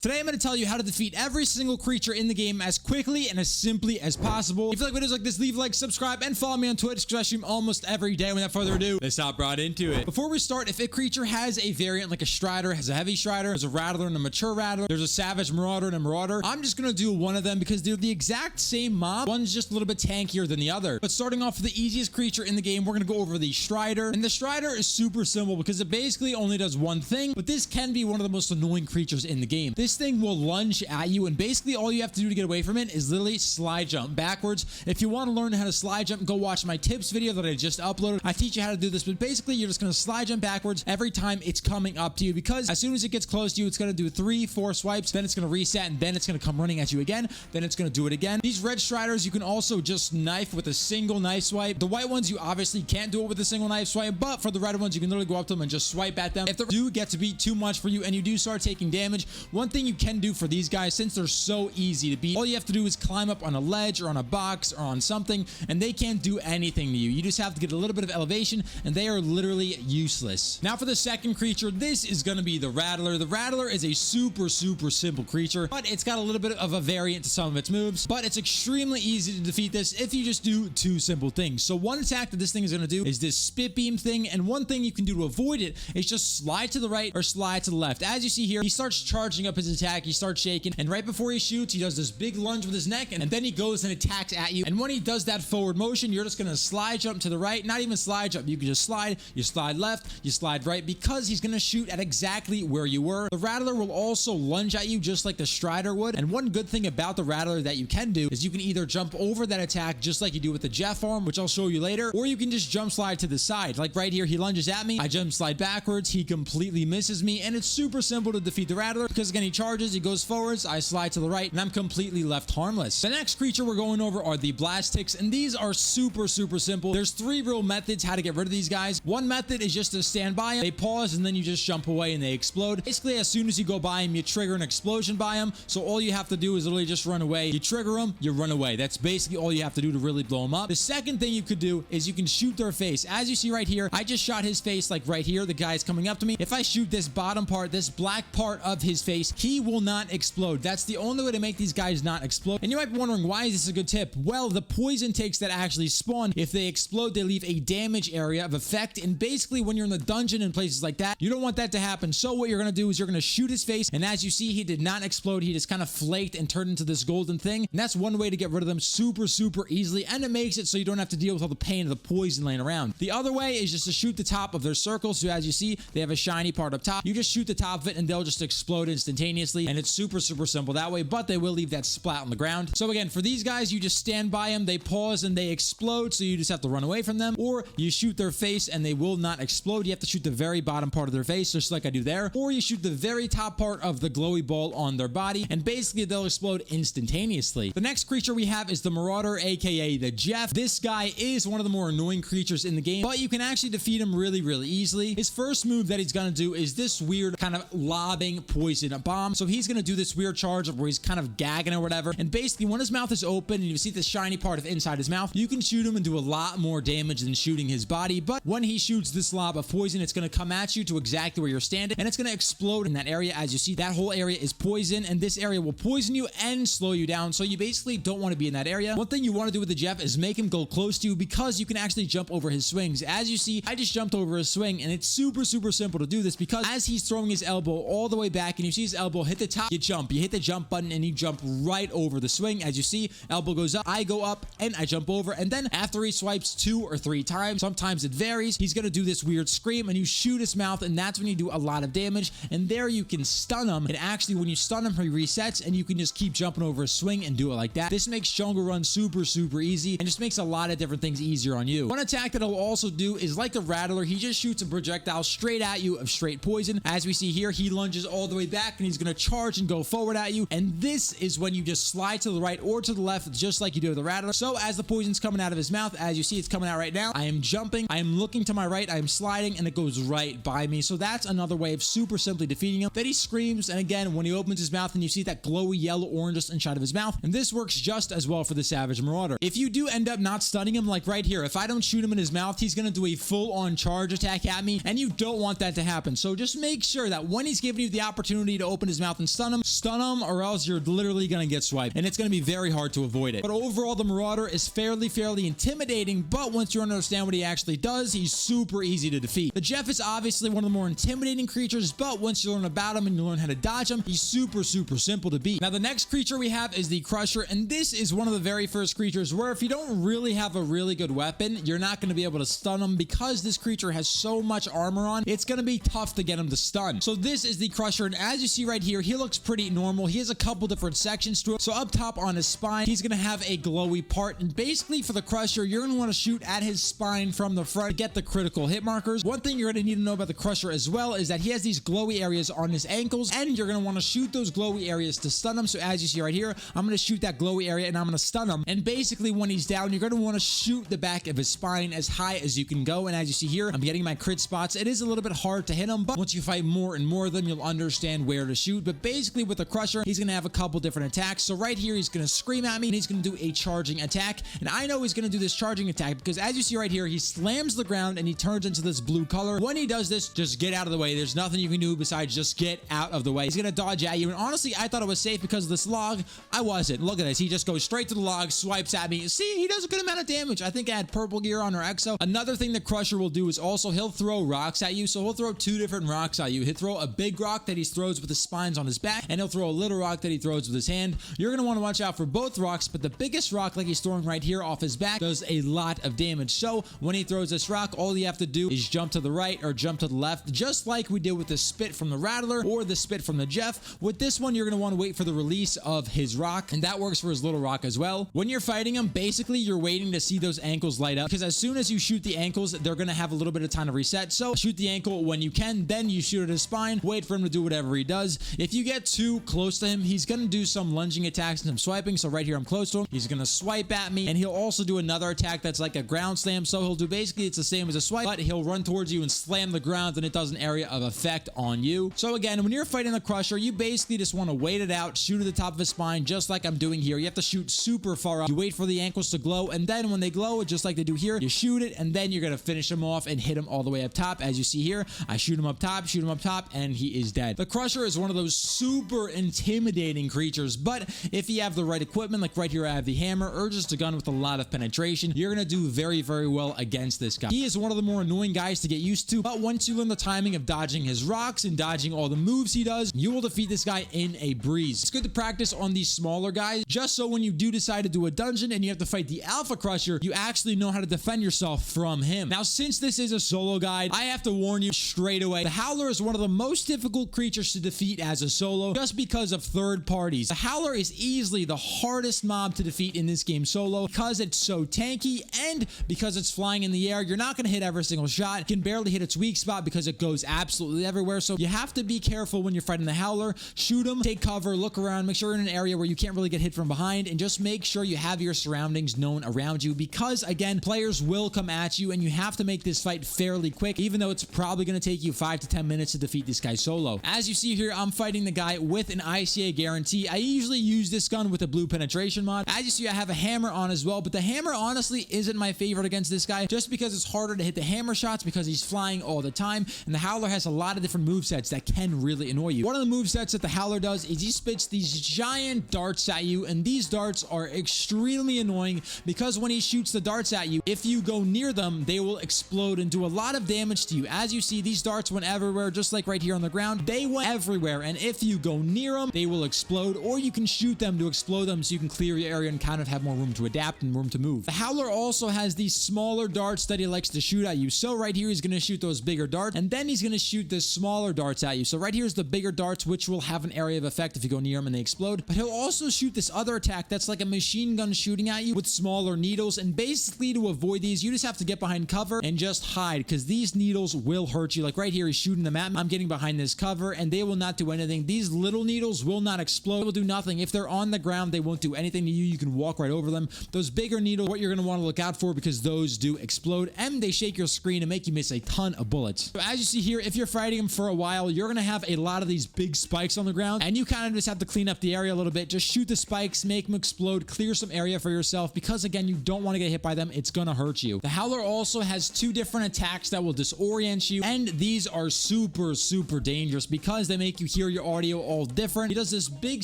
Today I'm going to tell you how to defeat every single creature in the game as quickly and as simply as possible. If you like videos like this, leave a like, subscribe, and follow me on Twitch because I stream almost every day. Without further ado, let's hop right into it. Before we start, if a creature has a variant like a Strider, has a heavy Strider, there's a Rattler and a mature Rattler, there's a Savage Marauder and a Marauder, I'm just going to do one of them because they're the exact same mob. One's just a little bit tankier than the other. But starting off with the easiest creature in the game, we're going to go over the Strider. And the Strider is super simple because it basically only does one thing, but this can be one of the most annoying creatures in the game. This thing will lunge at you, and basically all you have to do to get away from it is literally slide jump backwards. If you want to learn how to slide jump, go watch my tips video that I just uploaded. I teach you how to do this, but basically you're just going to slide jump backwards every time it's coming up to you, because as soon as it gets close to you, it's going to do 3-4 swipes, then it's going to reset, and then it's going to come running at you again, then it's going to do it again. These red Striders you can also just knife with a single knife swipe. The white ones you obviously can't do it with a single knife swipe, but for the red ones you can literally go up to them and just swipe at them. If they do get to be too much for you and you do start taking damage, one thing you can do for these guys, since they're so easy to beat, all you have to do is climb up on a ledge or on a box or on something, and they can't do anything to you. You just have to get a little bit of elevation, and they are literally useless. Now for the second creature, this is going to be the Rattler. The Rattler is a super simple creature, but it's got a little bit of a variant to some of its moves, but it's extremely easy to defeat this if you just do two simple things. So one attack that this thing is going to do is this spit beam thing, and one thing you can do to avoid it is just slide to the right or slide to the left. As you see here, he starts charging up his attack, he starts shaking, and right before he shoots, he does this big lunge with his neck, and then he goes and attacks at you. And when he does that forward motion, you're just going to slide jump to the right. Not even slide jump, you can just slide, you slide left, you slide right, because he's going to shoot at exactly where you were. The Rattler will also lunge at you just like the Strider would, and one good thing about the Rattler that you can do is you can either jump over that attack just like you do with the Jeff arm, which I'll show you later, or you can just jump slide to the side. Like right here, he lunges at me, I jump slide backwards, he completely misses me, and it's super simple to defeat the Rattler because again, he charges, he goes forwards, I slide to the right, and I'm completely left harmless. The next creature we're going over are the Blastics, and these are super simple. There's three real methods how to get rid of these guys. One method is just to stand by them, they pause, and then you just jump away and they explode. Basically, as soon as you go by them, you trigger an explosion by them, so all you have to do is literally just run away. You trigger them, you run away. That's basically all you have to do to really blow them up. The second thing you could do is you can shoot their face. As you see right here, I just shot his face, like right here, the guy's coming up to me. If I shoot this bottom part, this black part of his face, he will not explode. That's the only way to make these guys not explode. And you might be wondering, why is this a good tip? Well, the poison takes that actually spawn, if they explode, they leave a damage area of effect, and basically when you're in the dungeon and places like that, you don't want that to happen. So what you're going to do is you're going to shoot his face, and as you see, he did not explode. He just kind of flaked and turned into this golden thing, and that's one way to get rid of them super easily, and it makes it so you don't have to deal with all the pain of the poison laying around. The other way is just to shoot the top of their circle. So as you see, they have a shiny part up top. You just shoot the top of it and they'll just explode instantaneously, and it's super simple that way, but they will leave that splat on the ground. So again, for these guys, you just stand by them, they pause and they explode, so you just have to run away from them, or you shoot their face and they will not explode. You have to shoot the very bottom part of their face, just like I do there, or you shoot the very top part of the glowy ball on their body, and basically they'll explode instantaneously. The next creature we have is the Marauder, aka the Jeff. This guy is one of the more annoying creatures in the game, but you can actually defeat him really easily. His first move that he's gonna do is this weird kind of lobbing poison bomb. So he's gonna do this weird charge where he's kind of gagging or whatever, and basically when his mouth is open and you see the shiny part of inside his mouth, you can shoot him and do a lot more damage than shooting his body. But when he shoots this lob of poison, it's gonna come at you to exactly where you're standing, and it's gonna explode in that area. As you see, that whole area is poison, and this area will poison you and slow you down, so you basically don't want to be in that area. One thing you want to do with the Jeff is make him go close to you, because you can actually jump over his swings. As you see, I just jumped over his swing, and it's super simple to do this, because as he's throwing his elbow all the way back and you see his elbow hit the top, you jump. You hit the jump button and you jump right over the swing. As you see, elbow goes up, I go up, and I jump over, and then after he swipes 2 or 3 times, sometimes it varies, he's gonna do this weird scream, and you shoot his mouth, and that's when you do a lot of damage, and there you can stun him, and actually when you stun him, he resets, and you can just keep jumping over a swing and do it like that. This makes jungle run super easy, and just makes a lot of different things easier on you. One attack that he'll also do is like the Rattler, he just shoots a projectile straight at you of straight poison. As we see here, he lunges all the way back, and he's gonna charge and go forward at you, and this is when you just slide to the right or to the left, just like you do with the Rattler. So as the poison's coming out of his mouth, as you see, it's coming out right now, I am jumping, I am looking to my right, I am sliding, and it goes right by me. So that's another way of super simply defeating him. Then he screams, and again, when he opens his mouth and you see that glowy yellow orange just inside of his mouth, and this works just as well for the Savage Marauder. If you do end up not stunning him, like right here, if I don't shoot him in his mouth, he's gonna do a full-on charge attack at me, and you don't want that to happen. So just make sure that when he's giving you the opportunity to open his mouth and stun him, or else you're literally gonna get swiped, and it's gonna be very hard to avoid it. But overall, the Marauder is fairly intimidating, but once you understand what he actually does, he's super easy to defeat. The Jeff is obviously one of the more intimidating creatures, but once you learn about him and you learn how to dodge him, he's super simple to beat. Now, the next creature we have is the Crusher, and this is one of the very first creatures where if you don't really have a really good weapon, you're not going to be able to stun him because this creature has so much armor on. It's going to be tough to get him to stun. So this is the Crusher, and as you see right here, he looks pretty normal. He has a couple different sections to it. So up top on his spine, he's going to have a glowy part, and basically for the Crusher, you're going to want to shoot at his spine from the front to get the critical hit markers. One thing you're going to need to know about the Crusher as well is that he has these glowy areas on his ankles, and you're going to want to shoot those glowy areas to stun him. So as you see right here, I'm going to shoot that glowy area and I'm going to stun him. And basically when he's down, you're going to want to shoot the back of his spine as high as you can go. And as you see here, I'm getting my crit spots. It is a little bit hard to hit him, but once you fight more and more of them, you'll understand where to shoot. But basically with the Crusher, he's going to have a couple different attacks. So right here, he's going to scream at me and he's going to do a charging attack. And I know he's going to do this charging attack because as you see right here, he slams the ground and he turns into this blue color. When he does this, just get out of the way. There's nothing you can do besides just get out of the way. He's going to dodge at you. And honestly, I thought it was safe because of this log. I wasn't. Look at this. He just goes straight to the log, swipes at me. See, he does a good amount of damage. I think I had purple gear on our Exo. Another thing the Crusher will do is also he'll throw rocks at you. So he'll throw two different rocks at you. He'll throw a big rock that he throws with his spines on his back, and he'll throw a little rock that he throws with his hand. You're going to want to watch out for both rocks, but the biggest rock, like he's throwing right here off his back, does a lot of damage. So when he throws this rock, all you have to do is jump to the right or jump to the left, just like we did with the spit from the Rattler or the spit from the Jeff. With this one, you're going to want to wait for the release of his rock, and that works for his little rock as well. When you're fighting him, basically you're waiting to see those ankles light up, because as soon as you shoot the ankles, they're going to have a little bit of time to reset. So shoot the ankle when you can, then you shoot at his spine, wait for him to do whatever he does. If you get too close to him, he's going to do some lunging attacks and some swiping. So right here, I'm close to him. He's going to swipe at me, and he'll also do another attack that's like a ground slam. So he'll do basically it's the same as a swipe, but he'll run towards you and slam the ground, and it does an area of effect on you. So again, when you're fighting the Crusher, you basically just want to wait it out, shoot at the top of his spine, just like I'm doing here. You have to shoot super far up. You wait for the ankles to glow, and then when they glow, just like they do here, you shoot it, and then you're going to finish him off and hit him all the way up top. As you see here, I shoot him up top, and he is dead. The Crusher is one of those super intimidating creatures, but if you have the right equipment, like right here I have the hammer, or just a gun with a lot of penetration, you're going to do very well against this guy. He is one of the more annoying guys to get used to, but once you learn the timing of dodging his rocks and dodging all the moves he does, you will defeat this guy in a breeze. It's good to practice on these smaller guys, just so when you do decide to do a dungeon and you have to fight the Alpha Crusher, you actually know how to defend yourself from him. Now, since this is a solo guide, I have to warn you straight away, the Howler is one of the most difficult creatures to defeat as a solo, just because of third parties. The Howler is easily the hardest mob to defeat in this game solo, because it's so tanky, and because it's flying in the air, you're not going to hit every single shot. You can barely hit its weak spot because it goes absolutely everywhere. So you have to be careful when you're fighting the Howler. Shoot him, take cover, look around, make sure you're in an area where you can't really get hit from behind, and just make sure you have your surroundings known around you, because again, players will come at you, and you have to make this fight fairly quick, even though it's probably going to take you 5 to 10 minutes to defeat this guy solo. As you see here, I'm fighting the guy with an ICA guarantee. I usually use this gun with a blue penetration mod. As you see, I have a hammer on as well, but the hammer honestly isn't my favorite against this guy, just because it's harder to hit the hammer shots because he's flying all the time, and the Howler has a lot of different movesets that can really annoy you. One of the movesets that the Howler does is he spits these giant darts at you, and these darts are extremely annoying because when he shoots the darts at you, if you go near them, they will explode and do a lot of damage to you. As you see, these darts went everywhere, just like right here on the ground. They went everywhere, and if you go near them, they will explode, or you can shoot them to explode them so you can clear your area and kind of have more room to adapt and room to move. The Howler also has these smaller darts that he likes to shoot at you. So right here, he's going to shoot those bigger darts, and then he's going to shoot the smaller darts at you. So right here's the bigger darts, which will have an area of effect if you go near them and they explode. But he'll also shoot this other attack that's like a machine gun shooting at you with smaller needles, and basically to avoid these, you just have to get behind cover and just hide, because these needles will hurt you. Like right here, he's shooting them at me. I'm getting behind this cover, and they will not do anything. These little needles will not explode. They will do nothing. If they're on the ground, they won't do anything to you. You can walk right over them. Those bigger needles, what you're going to want to look out for, because those do explode, and they shake your screen and make you miss a ton of bullets. So as you see here, if you're fighting him for a while, you're going to have a lot of these big spikes on the ground, and you kind of just have to clean up the area a little bit. Just shoot the spikes, make them explode, clear some area for yourself, because again, you don't want to get hit by them. It's going to hurt you. The Howler also has 2 different attacks that will disorient you, and these are super dangerous because they make you hear your audio all different. He does this big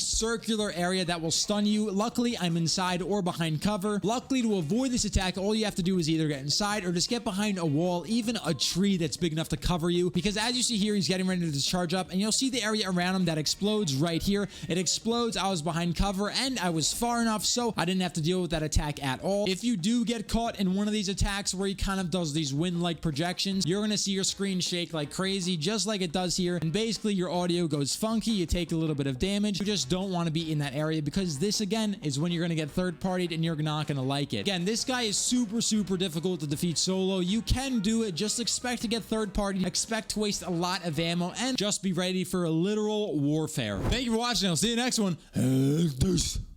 circular area that will stun you. Luckily, I'm inside or behind cover. Luckily, to avoid this attack, all you have to do is either get inside or just get behind a wall, even a tree that's big enough to cover you. Because as you see here, he's getting ready to charge up, and you'll see the area around him that explodes right here. It explodes. I was behind cover, and I was far enough so I didn't have to deal with that attack at all. If you do get caught in one of these attacks where he kind of does these wind-like projections, you're going to see your screen shake like crazy, just like it does here. And basically, your audio goes funky. You take a little bit of damage. You just don't want to be in that area, because this, again, is when you're going to get third-partied, and you're not going to like it. Again, this guy is super, super difficult to defeat solo. You can do it. Just expect to get third-partied. Expect to waste a lot of ammo, and just be ready for a literal warfare. Thank you for watching. I'll see you next one.